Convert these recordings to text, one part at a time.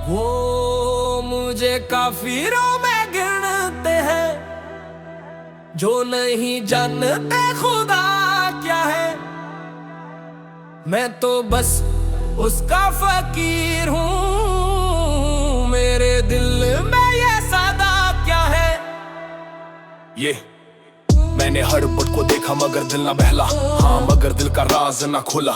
वो मुझे काफिरों में गिनते हैं जो नहीं जानते खुदा क्या है। मैं तो बस उसका फकीर हूँ, मेरे दिल में ये सदा क्या है। ये मैंने हर पट को देखा मगर दिल ना बहला, हाँ मगर दिल का राज ना खुला।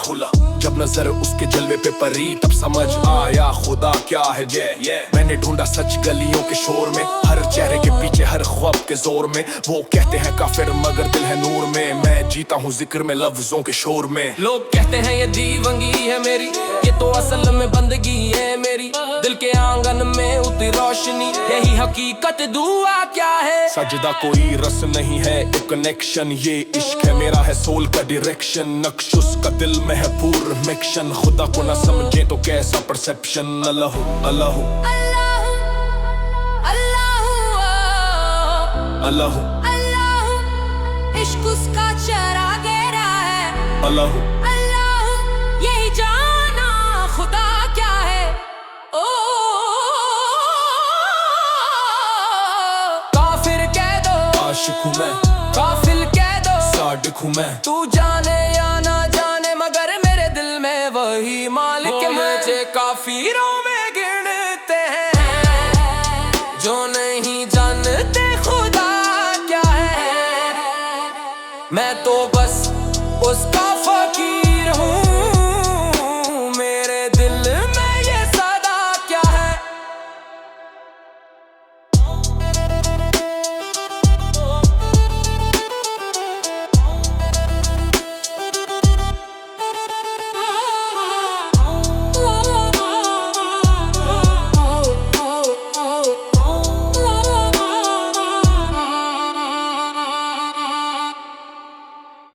जब नजर उसके जलवे पे पड़ी तब समझ आया खुदा क्या है ये। मैंने ढूंढा सच गलियों के शोर में, हर चेहरे के पीछे हर ख्वाब के जोर में। वो कहते हैं काफिर मगर दिल है नूर में, मैं जीता हूँ जिक्र में लफ्जों के शोर में। लोग कहते हैं ये दीवानगी है मेरी, ये तो असल में बंदगी है मेरी। दिल के आंगन में उतरी रोशनी, यही हकीकत दुआ क्या है। सजदा कोई रस नहीं है एक कनेक्शन, ये इश्क है मेरा है सोल का डायरेक्शन। नक्श उसका दिल में है पूर्ण मिक्शन, खुदा को ना समझे तो कैसा परसेप्शन। अल्लाह अल्लाह अल्लाह अल्लाह इश्क उसका चरा गहरा है। अल्लाह यही जाना खुदा क्या है। ओ काफिर कह दो आशिक हूँ मैं, काफिल कह दो सादिक हूँ मैं। तू जाने या ना जाने मगर मेरे दिल में वही मालिक है। मुझे काफिरों